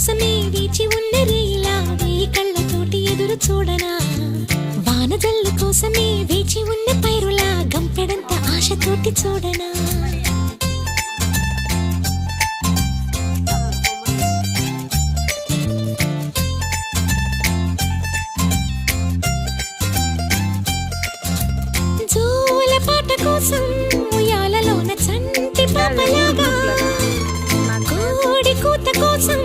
కోసమే వేచి ఉన్న రేలా వేయి కళ్ళతోటి ఎదురు చూడనా వానజల్లు కోసమే వేచి ఉన్న పైరులా గంపెడంత ఆశతోటి చూడనా జోల పాట కోసం ఉయ్యాలలోన చంటి పాపలాగా కోడి కూత కోసం